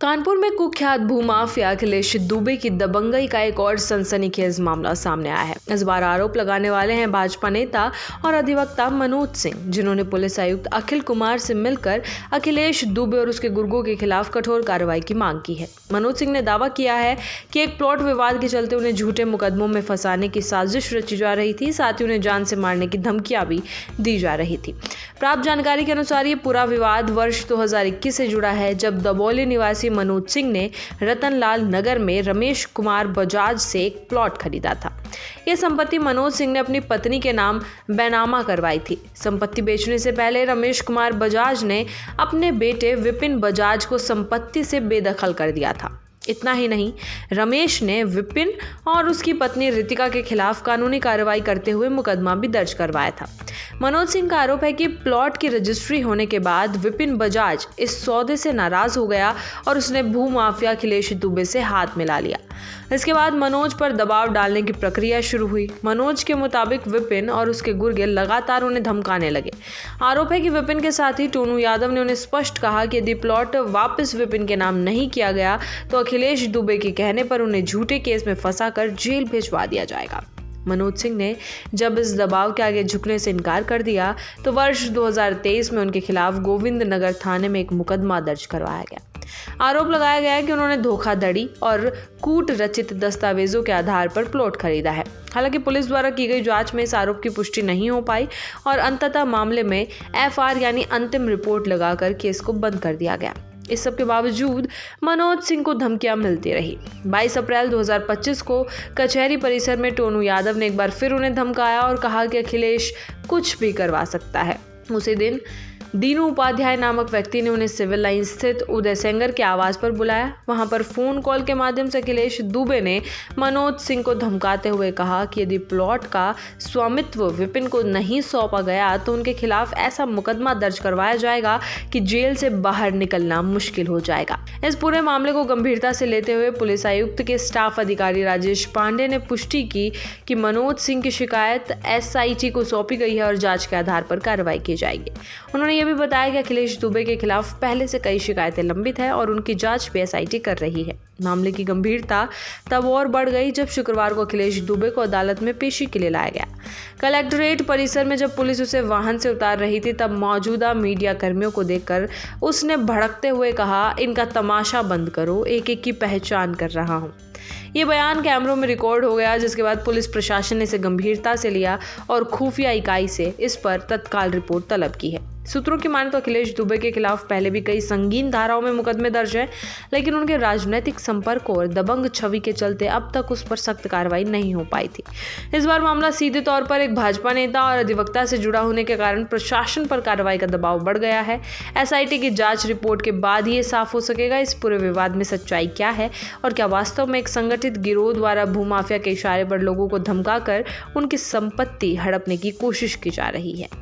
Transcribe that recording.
कानपुर में कुख्यात भूमाफिया अखिलेश दुबे की दबंगई का एक और सनसनीखेज मामला सामने आया है। इस बार आरोप लगाने वाले हैं भाजपा नेता और अधिवक्ता मनोज सिंह, जिन्होंने पुलिस आयुक्त अखिल कुमार से मिलकर अखिलेश दुबे और उसके गुर्गों के खिलाफ कठोर कार्रवाई की मांग की है। मनोज सिंह ने दावा किया है कि एक प्लॉट विवाद के चलते उन्हें झूठे मुकदमों में फंसाने की साजिश रची जा रही थी, साथ ही उन्हें जान से मारने की धमकियां भी दी जा रही थी। प्राप्त जानकारी के अनुसार ये पूरा विवाद वर्ष 2021 से जुड़ा है, जब दबौली निवासी मनोज सिंह ने रतनलाल नगर में रमेश कुमार बजाज से एक प्लॉट खरीदा था। यह संपत्ति मनोज सिंह ने अपनी पत्नी के नाम बैनामा करवाई थी। संपत्ति बेचने से पहले रमेश कुमार बजाज ने अपने बेटे विपिन बजाज को संपत्ति से बेदखल कर दिया था। इतना ही नहीं, रमेश ने विपिन और उसकी पत्नी रितिका के खिलाफ कानूनी कार्रवाई करते हुए मुकदमा भी दर्ज करवाया था। मनोज सिंह का आरोप है कि प्लॉट की रजिस्ट्री होने के बाद विपिन बजाज इस सौदे से नाराज हो गया और उसने भूमाफिया अखिलेश दुबे से हाथ मिला लिया। इसके बाद मनोज पर दबाव डालने की प्रक्रिया शुरू हुई। मनोज के मुताबिक विपिन और उसके गुर्गे लगातार उन्हें धमकाने लगे। आरोप है कि विपिन के साथी टोनू यादव ने उन्हें स्पष्ट कहा कि यदि प्लॉट वापस विपिन के नाम नहीं किया गया तो अखिलेश दुबे के कहने पर उन्हें झूठे केस में फंसाकर जेल भिजवा दिया जाएगा। मनोज सिंह ने जब इस दबाव के आगे झुकने से इनकार कर दिया तो वर्ष 2023 में उनके खिलाफ गोविंद नगर थाने में एक मुकदमा दर्ज करवाया गया। आरोप लगाया गया है कि उन्होंने धोखाधड़ी और कूट रचित दस्तावेजों के आधार पर प्लॉट खरीदा है। हालांकि पुलिस द्वारा की गई जांच में इस आरोप की पुष्टि नहीं हो पाई और अंततः मामले में एफआर यानी अंतिम रिपोर्ट लगाकर केस को बंद कर दिया गया। इस सब के बावजूद मनोज सिंह को धमकियां मिलती रही। 22 अप्रैल 2025 को कचहरी परिसर में टोनू यादव ने एक बार फिर उन्हें धमकाया और कहा कि अखिलेश कुछ भी करवा सकता है। उसी दिन दीनू उपाध्याय नामक व्यक्ति ने उन्हें सिविल लाइन स्थित उदय सेंगर के आवास पर बुलाया। वहां पर फोन कॉल के माध्यम से अखिलेश दुबे ने मनोज सिंह को धमकाते हुए कहा कि यदि प्लॉट का स्वामित्व विपिन को नहीं सौंपा गया तो उनके खिलाफ ऐसा मुकदमा दर्ज करवाया जाएगा कि जेल से बाहर निकलना मुश्किल हो जाएगा। इस पूरे मामले को गंभीरता से लेते हुए पुलिस आयुक्त के स्टाफ अधिकारी राजेश पांडे ने पुष्टि की कि मनोज सिंह की शिकायत एसआईटी को सौंपी गई है और जांच के आधार पर कार्रवाई की जाएगी। उन्होंने यह भी बताया कि अखिलेश दुबे के खिलाफ पहले से कई शिकायतें लंबित है और उनकी जांच भी एसआईटी कर रही है। मामले की गंभीरता तब और बढ़ गई जब शुक्रवार को अखिलेश दुबे को अदालत में पेशी के लिए लाया गया। कलेक्टोरेट परिसर में जब पुलिस उसे वाहन से उतार रही थी तब मौजूदा मीडिया कर्मियों को देखकर उसने भड़कते हुए कहा, इनका तमाशा बंद करो, एक एक की पहचान कर रहा हूँ। ये बयान कैमरों में रिकॉर्ड हो गया, जिसके बाद पुलिस प्रशासन ने इसे गंभीरता से लिया और खुफिया इकाई से इस पर तत्काल रिपोर्ट तलब की है। सूत्रों की माने तो अखिलेश दुबे के खिलाफ पहले भी कई संगीन धाराओं में मुकदमे दर्ज हैं, लेकिन उनके राजनीतिक संपर्कों और दबंग छवि के चलते अब तक उस पर सख्त कार्रवाई नहीं हो पाई थी। इस बार मामला सीधे तौर पर एक भाजपा नेता और अधिवक्ता से जुड़ा होने के कारण प्रशासन पर कार्रवाई का दबाव बढ़ गया है। एसआईटी की जांच रिपोर्ट के बाद ही ये साफ हो सकेगा इस पूरे विवाद में सच्चाई क्या है और क्या वास्तव में एक संगठित गिरोह द्वारा भूमाफिया के इशारे पर लोगों को धमकाकर उनकी संपत्ति हड़पने की कोशिश की जा रही है।